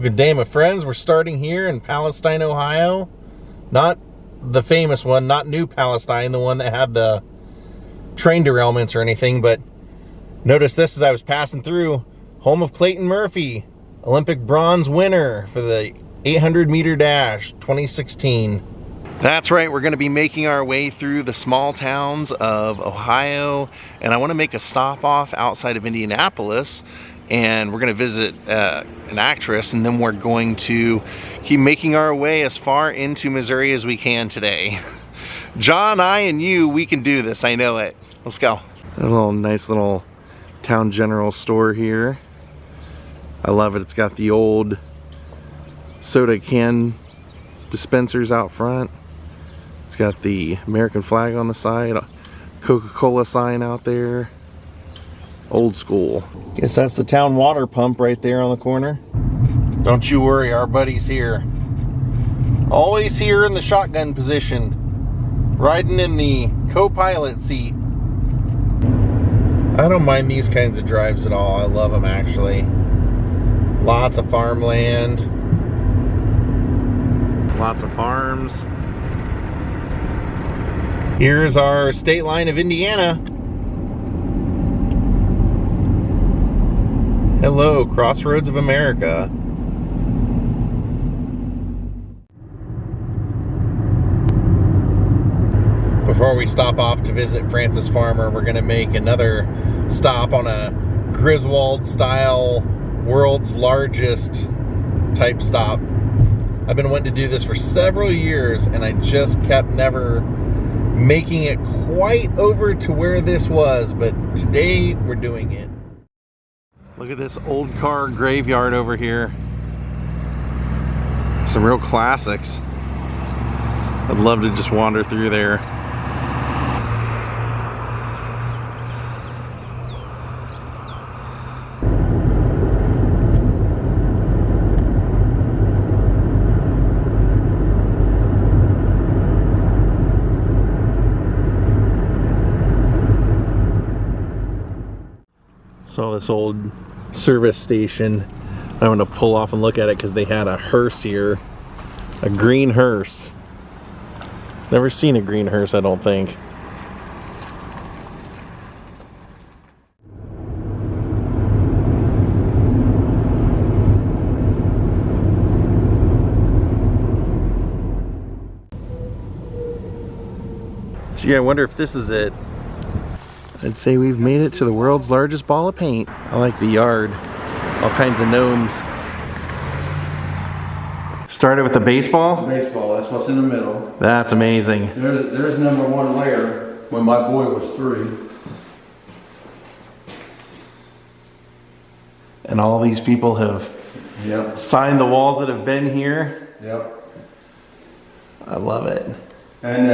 good day, my friends. We're starting here in Palestine, Ohio. Not the famous one, not New Palestine, the one that had the train derailments or anything, but notice this as I was passing through. Home of Clayton Murphy, Olympic bronze winner for the 800 meter dash 2016. That's right, we're going to be making our way through the small towns of Ohio, and I want to make a stop off outside of Indianapolis, and we're going to visit an actress, and then we're going to keep making our way as far into Missouri as we can today. John, I, and you, we can do this. I know it. Let's go. A nice little town general store here. I love it. It's got the old soda can dispensers out front. It's got the American flag on the side, Coca-Cola sign out there. Old school. Guess that's the town water pump right there on the corner. Don't you worry, our buddy's here. Always here in the shotgun position, riding in the co-pilot seat. I don't mind these kinds of drives at all. I love them, actually. Lots of farmland. Lots of farms. Here's our state line of Indiana. Hello, Crossroads of America. Before we stop off to visit Francis Farmer, we're going to make another stop on a Griswold style, world's largest type stop. I've been wanting to do this for several years, and I just kept never making it quite over to where this was, but today we're doing it. Look at this old car graveyard over here. Some real classics. I'd love to just wander through there. Saw this old service station. I want to pull off and look at it because they had a hearse here, a green hearse. Never seen a green hearse, I don't think. Gee, I wonder if this is it. I'd say we've made it to the world's largest ball of paint. I like the yard. All kinds of gnomes. Started with the baseball? Baseball, that's what's in the middle. That's amazing. There's number one layer when my boy was 3. And all these people have signed the walls that have been here. Yep. I love it. And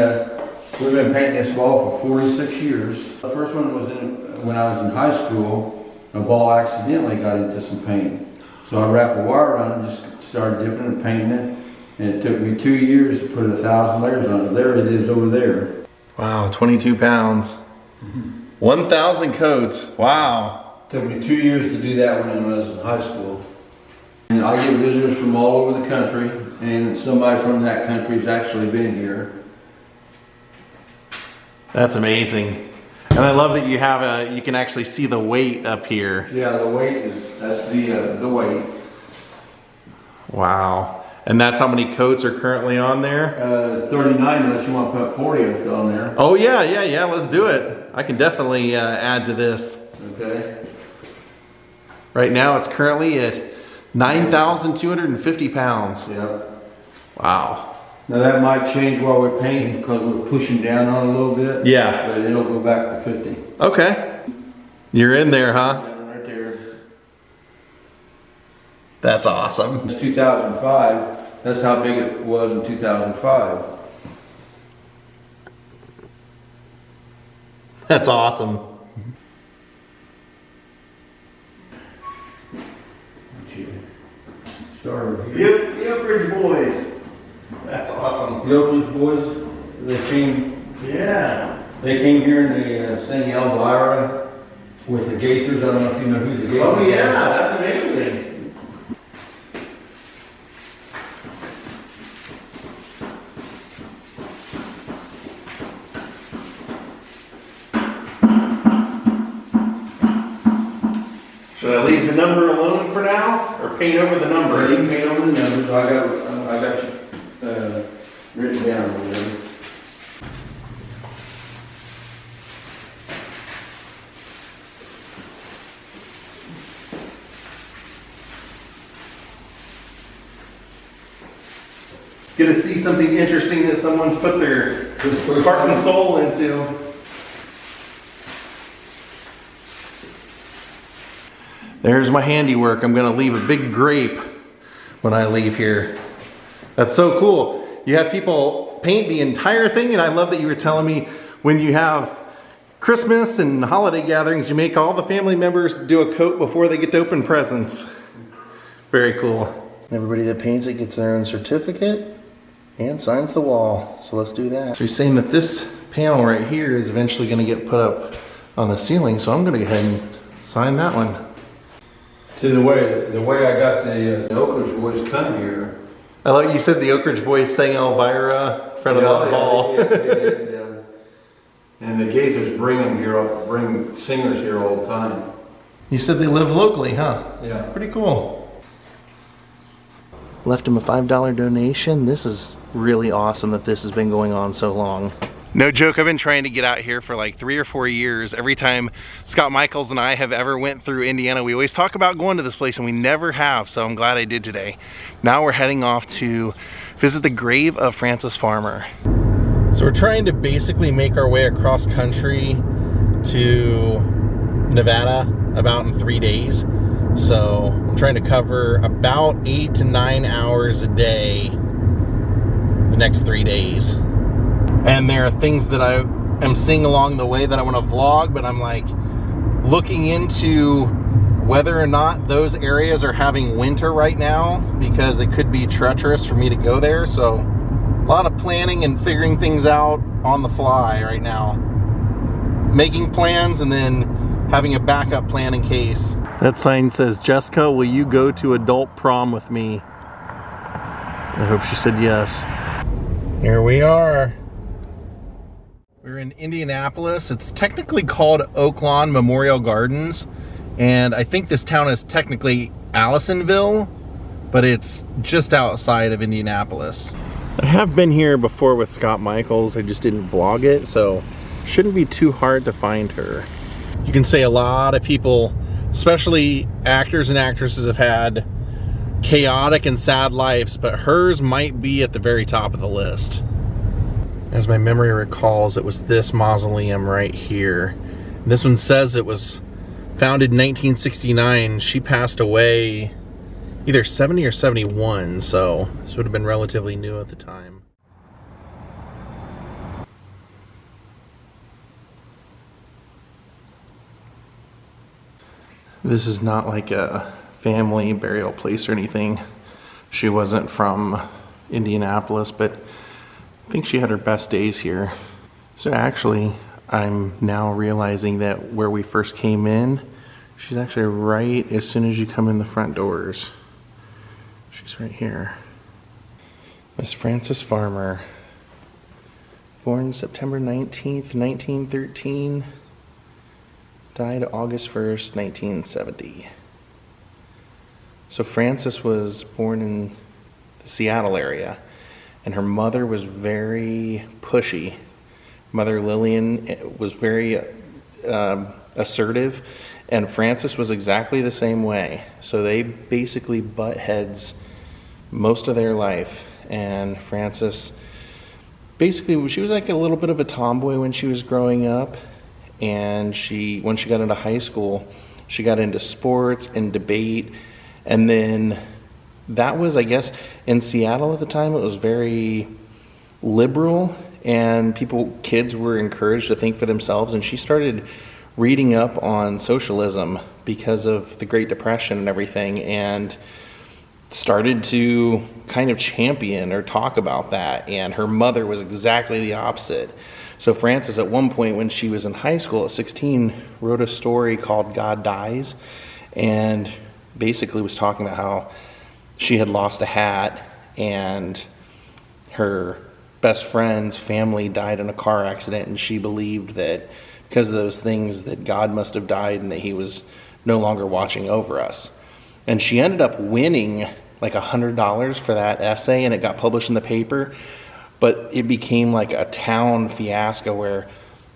we've been painting this ball for 46 years. The first one was when I was in high school. A ball accidentally got into some paint. So I wrapped a wire around it and just started dipping and painting it. And it took me 2 years to put 1,000 layers on it. There it is over there. Wow, 22 pounds. 1,000 coats, wow. Took me 2 years to do that when I was in high school. And I get visitors from all over the country, and somebody from that country's actually been here. That's amazing. And I love that you have you can actually see the weight up here. Yeah, the weight that's the weight. Wow. And that's how many coats are currently on there? 39 unless you want to put 40 on there. Oh yeah, let's do it. I can definitely add to this. Okay. Right now it's currently at 9,250 pounds. Yeah. Wow. Now that might change while we're painting because we're pushing down on it a little bit. Yeah. But it'll go back to 50. Okay. You're in there, huh? Yeah, right there. That's awesome. It's 2005. That's how big it was in 2005. That's awesome. Started here. The Upbridge Boys. That's awesome. The Oakridge Boys, they came. Yeah. They came here and they sang Elvira with the Gaithers. I don't know if you know who the Gaithers are. Oh yeah, that's amazing. Should I leave the number alone for now, or paint over the number? You can paint over the numbers. I got you written down over there. Get to see something interesting that someone's put their heart and soul into. There's my handiwork. I'm gonna leave a big grape when I leave here. That's so cool. You have people paint the entire thing, and I love that you were telling me when you have Christmas and holiday gatherings, you make all the family members do a coat before they get to open presents. Very cool. Everybody that paints it gets their own certificate and signs the wall. So let's do that. So he's saying that this panel right here is eventually gonna get put up on the ceiling, so I'm gonna go ahead and sign that one. See, the way I got the Oak Ridge boys come here. I like you said the Oak Ridge boys sang Elvira in front of the hall. And the Gazers bring singers here all the time. You said they live locally, huh? Yeah. Pretty cool. Left him a $5 donation. This is really awesome that this has been going on so long. No joke, I've been trying to get out here for like 3 or 4 years. Every time Scott Michaels and I have ever went through Indiana, we always talk about going to this place and we never have, so I'm glad I did today. Now we're heading off to visit the grave of Francis Farmer. So we're trying to basically make our way across country to Nevada about in 3 days. So I'm trying to cover about 8 to 9 hours a day the next 3 days. And there are things that I am seeing along the way that I want to vlog, but I'm like looking into whether or not those areas are having winter right now, because it could be treacherous for me to go there. So a lot of planning and figuring things out on the fly right now. Making plans and then having a backup plan in case. That sign says, "Jessica, will you go to adult prom with me?" I hope she said yes. Here we are. We're in Indianapolis. It's technically called Oaklawn Memorial Gardens, and I think this town is technically Allisonville, but it's just outside of Indianapolis. I have been here before with Scott Michaels. I just didn't vlog it, so it shouldn't be too hard to find her. You can say a lot of people, especially actors and actresses, have had chaotic and sad lives, but hers might be at the very top of the list. As my memory recalls, it was this mausoleum right here. And this one says it was founded in 1969. She passed away either 70 or 71, so this would have been relatively new at the time. This is not like a family burial place or anything. She wasn't from Indianapolis, but I think she had her best days here. So actually, I'm now realizing that where we first came in, she's actually right as soon as you come in the front doors. She's right here. Miss Francis Farmer, born September 19th, 1913, died August 1st, 1970. So Francis was born in the Seattle area, and her mother was very pushy. Mother Lillian was very assertive, and Francis was exactly the same way. So they basically butt heads most of their life. And Francis, basically, she was like a little bit of a tomboy when she was growing up. And when she got into high school, she got into sports and debate. And then that was, I guess, in Seattle at the time, it was very liberal, and kids were encouraged to think for themselves. And she started reading up on socialism because of the Great Depression and everything, and started to kind of champion or talk about that. And her mother was exactly the opposite. So Frances, at one point when she was in high school at 16, wrote a story called God Daze, and basically was talking about how she had lost a hat and her best friend's family died in a car accident, and she believed that because of those things that God must have died and that he was no longer watching over us. And she ended up winning like $100 for that essay, and it got published in the paper. But it became like a town fiasco where,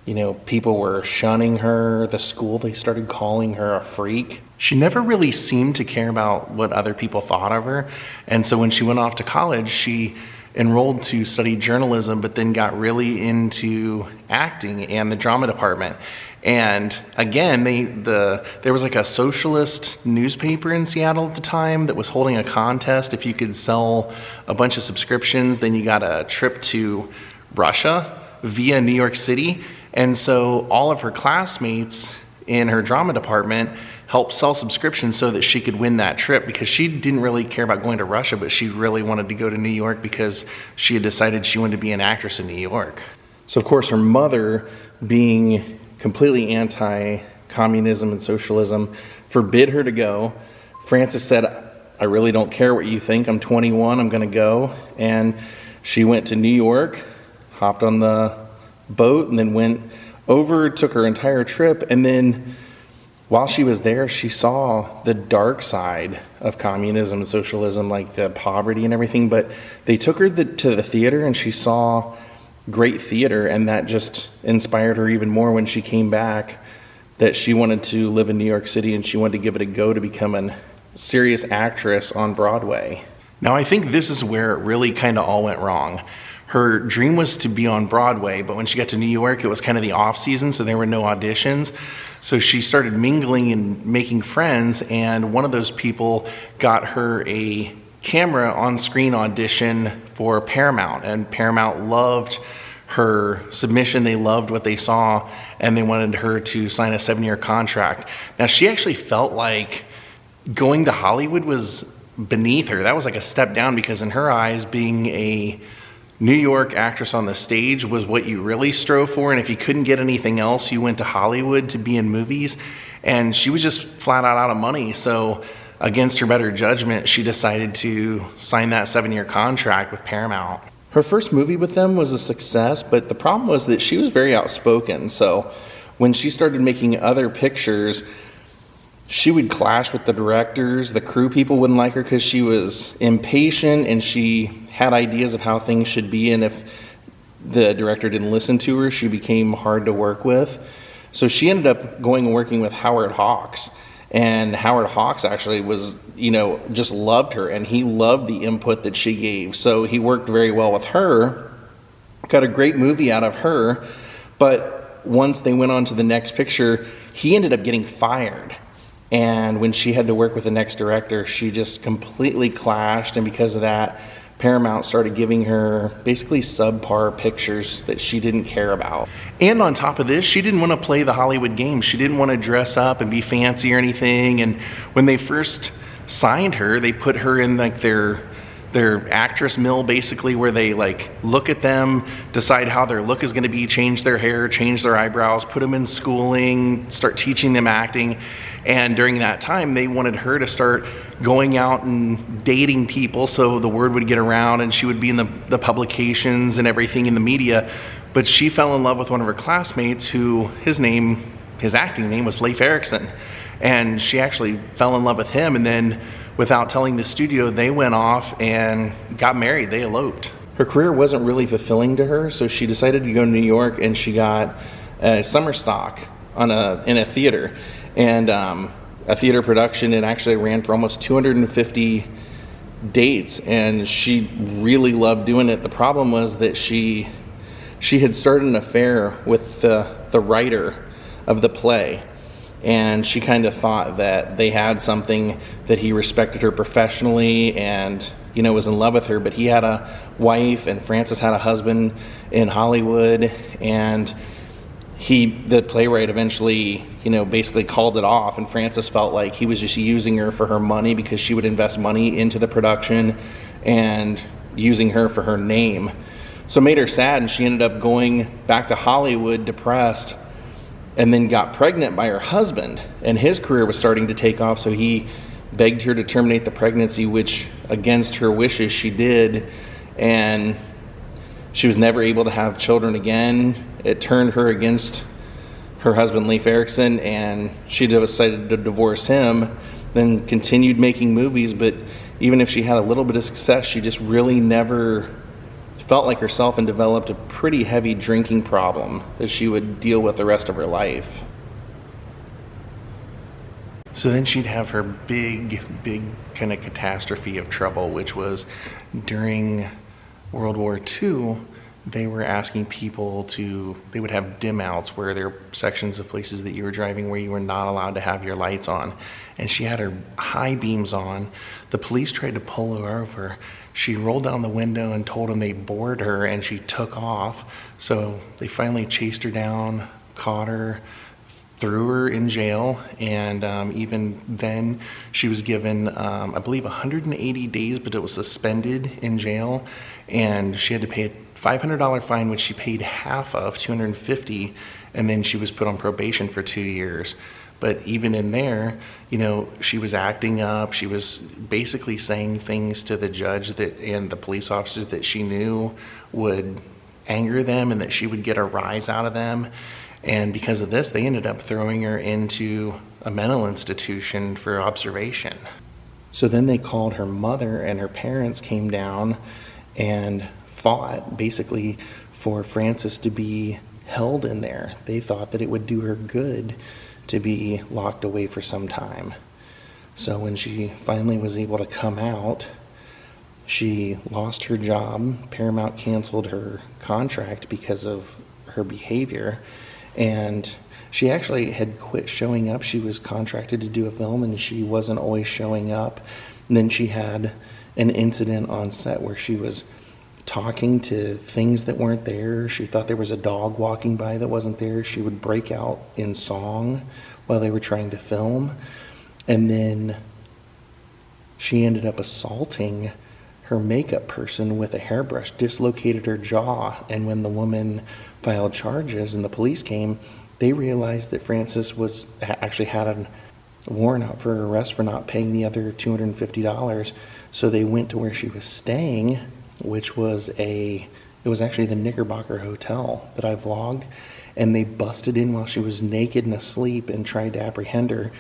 you know, people were shunning her. The school, they started calling her a freak. She never really seemed to care about what other people thought of her. And so when she went off to college, she enrolled to study journalism, but then got really into acting and the drama department. And again, there was like a socialist newspaper in Seattle at the time that was holding a contest. If you could sell a bunch of subscriptions, then you got a trip to Russia via New York City. And so all of her classmates in her drama department helped sell subscriptions so that she could win that trip, because she didn't really care about going to Russia, but she really wanted to go to New York because she had decided she wanted to be an actress in New York. So of course her mother, being completely anti-communism and socialism, forbid her to go. Frances said, I really don't care what you think. I'm 21, I'm gonna go. And she went to New York, hopped on the boat, and then went over, took her entire trip. And then while she was there, she saw the dark side of communism and socialism, like the poverty and everything. But they took her to the theater, and she saw great theater, and that just inspired her even more when she came back, that she wanted to live in New York City and she wanted to give it a go to become a serious actress on Broadway. Now I think this is where it really kind of all went wrong. Her dream was to be on Broadway, but when she got to New York, it was kind of the off season, so there were no auditions. So she started mingling and making friends, and one of those people got her a camera on-screen audition for Paramount, and Paramount loved her submission. They loved what they saw, and they wanted her to sign a 7-year contract. Now she actually felt like going to Hollywood was beneath her. That was like a step down, because in her eyes, being a New York actress on the stage was what you really strove for, and if you couldn't get anything else, you went to Hollywood to be in movies. And she was just flat out of money, so against her better judgment, she decided to sign that 7-year contract with Paramount. Her first movie with them was a success, but the problem was that she was very outspoken. So when she started making other pictures, she would clash with the directors. The crew people wouldn't like her because she was impatient and she had ideas of how things should be. And if the director didn't listen to her, she became hard to work with. So she ended up going and working with Howard Hawks. And Howard Hawks actually was, just loved her, and he loved the input that she gave. So he worked very well with her, got a great movie out of her. But once they went on to the next picture, he ended up getting fired. And when she had to work with the next director, she just completely clashed. And because of that, Paramount started giving her basically subpar pictures that she didn't care about. And on top of this, she didn't want to play the Hollywood game. She didn't want to dress up and be fancy or anything. And when they first signed her, they put her in like their actress mill, basically, where they look at them, decide how their look is going to be, change their hair, change their eyebrows, put them in schooling, start teaching them acting. And during that time, they wanted her to start going out and dating people so the word would get around and she would be in the publications and everything in the media. But she fell in love with one of her classmates who, his acting name was Leif Erikson. And she actually fell in love with him, and then without telling the studio, they went off and got married. They eloped. Her career wasn't really fulfilling to her, so she decided to go to New York, and she got a summer stock in a theater. And a theater production, it actually ran for almost 250 dates, and she really loved doing it. The problem was that she had started an affair with the writer of the play. And she kind of thought that they had something, that he respected her professionally and, was in love with her. But he had a wife, and Frances had a husband in Hollywood. And the playwright eventually, basically called it off. And Frances felt like he was just using her for her money, because she would invest money into the production and using her for her name. So it made her sad, and she ended up going back to Hollywood depressed, and then got pregnant by her husband, and his career was starting to take off, so he begged her to terminate the pregnancy, which against her wishes she did, and she was never able to have children again. It turned her against her husband Leif Erikson, and she decided to divorce him, then continued making movies. But even if she had a little bit of success, she just really never felt like herself and developed a pretty heavy drinking problem that she would deal with the rest of her life. So then she'd have her big kind of catastrophe of trouble, which was during World War II. They were asking people they would have dim outs where there are sections of places that you were driving where you were not allowed to have your lights on. And she had her high beams on. The police tried to pull her over. She rolled down the window and told them they bored her, and she took off. So they finally chased her down, caught her, threw her in jail, and even then she was given, I believe, 180 days, but it was suspended in jail, and she had to pay a $500 fine, which she paid half of, $250, and then she was put on probation for 2 years. But even in there, you know, she was acting up. She was basically saying things to the judge and the police officers that she knew would anger them and that she would get a rise out of them. And because of this, they ended up throwing her into a mental institution for observation. So then they called her mother, and her parents came down and fought basically for Frances to be held in there. They thought that it would do her good to be locked away for some time. So when she finally was able to come out, she lost her job. Paramount canceled her contract because of her behavior. And she actually had quit showing up. She was contracted to do a film, and she wasn't always showing up. And then she had an incident on set where she was talking to things that weren't there. She thought there was a dog walking by that wasn't there. She would break out in song while they were trying to film. And then she ended up assaulting her makeup person with a hairbrush, dislocated her jaw. And when the woman filed charges and the police came, they realized that Frances actually had a warrant out for her arrest for not paying the other $250. So they went to where she was staying, which was it was actually the Knickerbocker Hotel that I vlogged, and they busted in while she was naked and asleep and tried to apprehend her,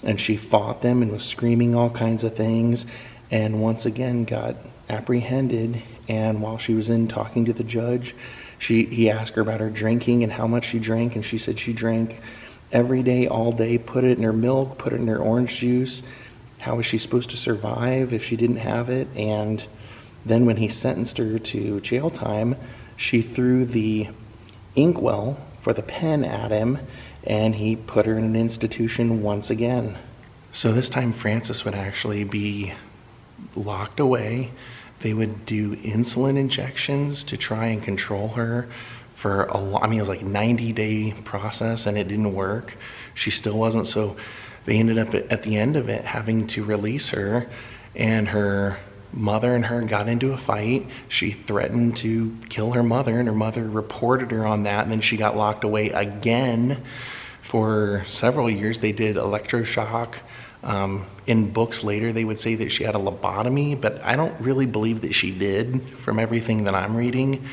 and she fought them and was screaming all kinds of things, and once again got apprehended. And while she was in talking to the judge, he asked her about her drinking and how much she drank, and she said she drank every day, all day, put it in her milk, put it in her orange juice. How was she supposed to survive if she didn't have it? And then when he sentenced her to jail time, she threw the inkwell for the pen at him, and he put her in an institution once again. So this time Frances would actually be locked away. They would do insulin injections to try and control her for it was like a 90-day process, and it didn't work. She still wasn't, so they ended up at the end of it having to release her, and her mother and her got into a fight. She threatened to kill her mother, and her mother reported her on that, and then she got locked away again for several years. They did electroshock. In books later, they would say that she had a lobotomy, but I don't really believe that she did from everything that I'm reading.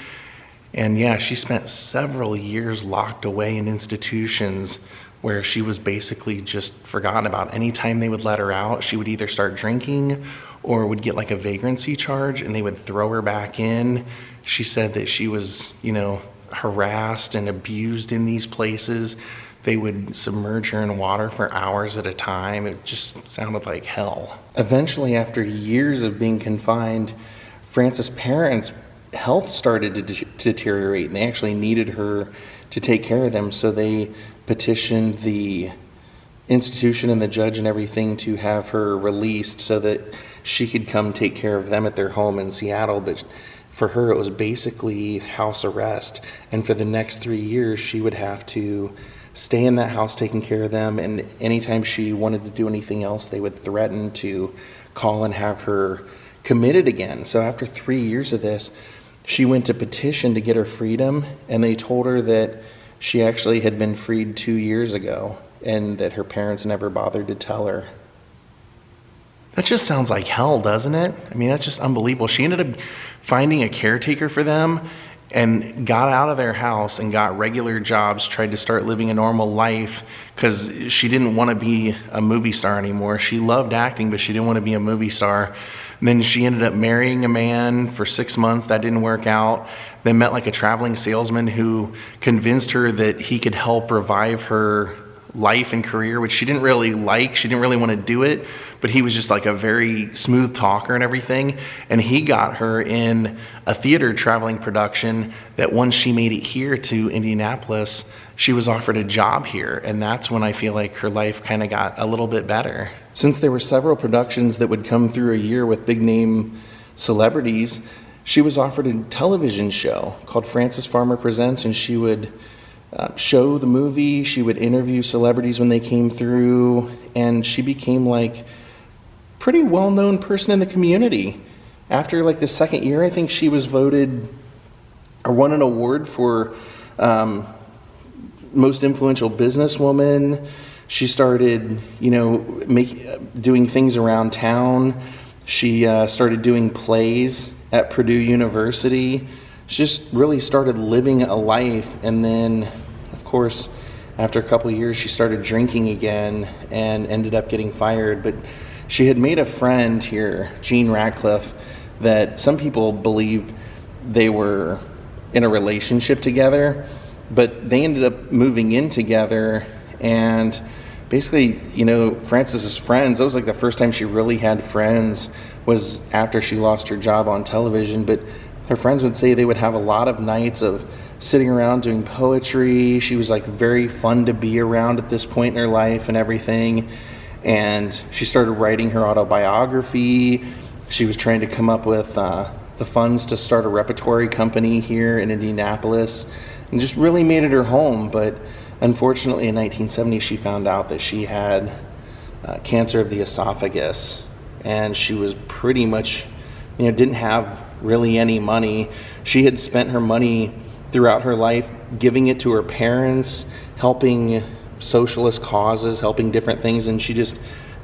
And yeah, she spent several years locked away in institutions where she was basically just forgotten about. Anytime they would let her out, she would either start drinking or would get like a vagrancy charge, and they would throw her back in. She said that she was, harassed and abused in these places. They would submerge her in water for hours at a time. It just sounded like hell. Eventually, after years of being confined, Frances' parents' health started to deteriorate, and they actually needed her to take care of them. So they petitioned the institution and the judge and everything to have her released so that she could come take care of them at their home in Seattle. But for her, it was basically house arrest. And for the next 3 years, she would have to stay in that house taking care of them. And anytime she wanted to do anything else, they would threaten to call and have her committed again. So after 3 years of this, she went to petition to get her freedom, and they told her that she actually had been freed 2 years ago and that her parents never bothered to tell her. That just sounds like hell, doesn't it? I mean, that's just unbelievable. She ended up finding a caretaker for them, and got out of their house and got regular jobs, tried to start living a normal life because she didn't want to be a movie star anymore. She loved acting, but she didn't want to be a movie star. And then she ended up marrying a man for 6 months. That didn't work out. Then met like a traveling salesman who convinced her that he could help revive her life and career, which she didn't really like. She didn't really want to do it, but he was just like a very smooth talker and everything. And he got her in a theater traveling production that once she made it here to Indianapolis, she was offered a job here. And that's when I feel like her life kind of got a little bit better. Since there were several productions that would come through a year with big name celebrities, she was offered a television show called Frances Farmer Presents, and she would show the movie, she would interview celebrities when they came through, and she became like pretty well-known person in the community. After like the second year, I think she was voted or won an award for most influential businesswoman. She started, doing things around town. She started doing plays at Purdue University. She just really started living a life. And then, of course, after a couple of years, she started drinking again and ended up getting fired. But she had made a friend here, Jean Ratcliffe, that some people believe they were in a relationship together, but they ended up moving in together. And basically, Frances's friends, that was like the first time she really had friends, was after she lost her job on television. But her friends would say they would have a lot of nights of sitting around doing poetry. She was like very fun to be around at this point in her life and everything. And she started writing her autobiography. She was trying to come up with the funds to start a repertory company here in Indianapolis, and just really made it her home. But unfortunately in 1970 she found out that she had cancer of the esophagus, and she was pretty much, didn't have really any money. She had spent her money throughout her life giving it to her parents, helping socialist causes, helping different things, and she just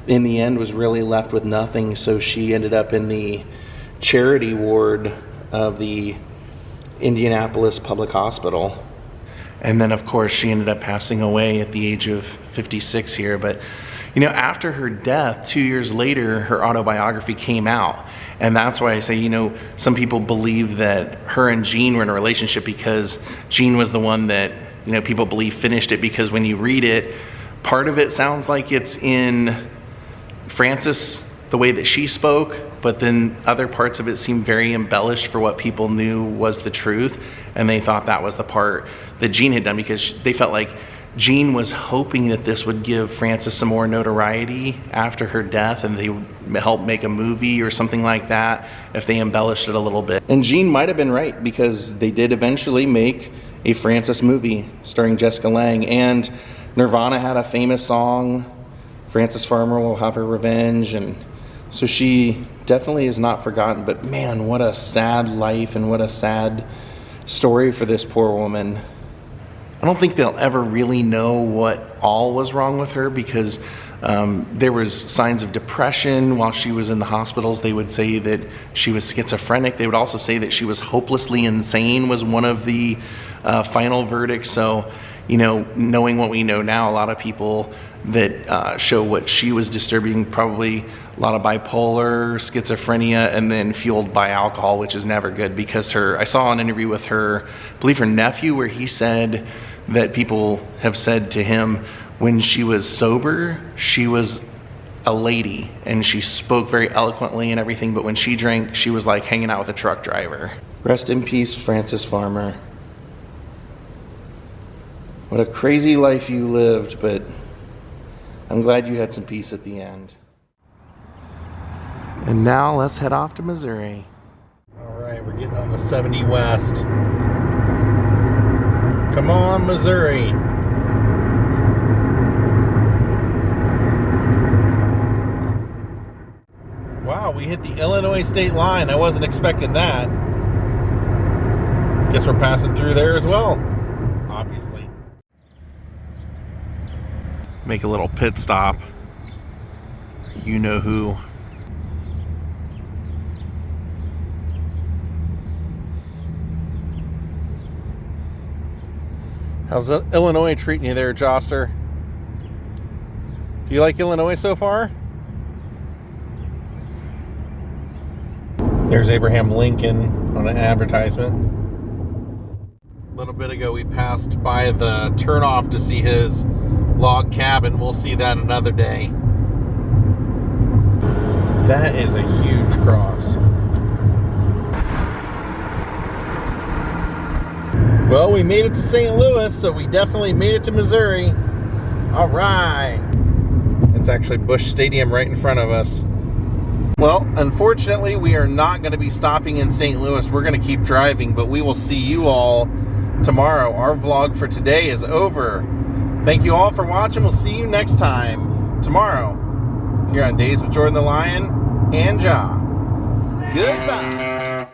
in the end was really left with nothing. So she ended up in the charity ward of the Indianapolis Public Hospital. And then of course she ended up passing away at the age of 56 here. But after her death, 2 years later, her autobiography came out. And that's why I say, some people believe that her and Jean were in a relationship because Jean was the one that, people believe finished it, because when you read it, part of it sounds like it's in Frances, the way that she spoke, but then other parts of it seem very embellished for what people knew was the truth. And they thought that was the part that Jean had done, because they felt like Jean was hoping that this would give Frances some more notoriety after her death, and they would help make a movie or something like that if they embellished it a little bit. And Jean might have been right, because they did eventually make a Frances movie starring Jessica Lange, and Nirvana had a famous song, Frances Farmer Will Have Her Revenge, and so she definitely is not forgotten. But man, what a sad life and what a sad story for this poor woman. I don't think they'll ever really know what all was wrong with her, because there was signs of depression while she was in the hospitals. They would say that she was schizophrenic. They would also say that she was hopelessly insane was one of the final verdicts. So, knowing what we know now, a lot of people that show what she was distributing, probably a lot of bipolar, schizophrenia, and then fueled by alcohol, which is never good. Because I saw an interview with her, I believe her nephew, where he said that people have said to him when she was sober, she was a lady and she spoke very eloquently and everything, but when she drank, she was like hanging out with a truck driver. Rest in peace, Frances Farmer. What a crazy life you lived, but I'm glad you had some peace at the end. And now let's head off to Missouri. All right, we're getting on the 70 West. Come on, Missouri. Wow, we hit the Illinois state line. I wasn't expecting that. Guess we're passing through there as well, obviously. Make a little pit stop. You know who. How's Illinois treating you there, Joster? Do you like Illinois so far? There's Abraham Lincoln on an advertisement. A little bit ago we passed by the turnoff to see his log cabin. We'll see that another day. That is a huge cross. Well, we made it to St. Louis, so we definitely made it to Missouri. All right. It's actually Busch Stadium right in front of us. Well, unfortunately, we are not going to be stopping in St. Louis. We're going to keep driving, but we will see you all tomorrow. Our vlog for today is over. Thank you all for watching. We'll see you next time tomorrow here on Daze with Jordan the Lion and Ja. Goodbye.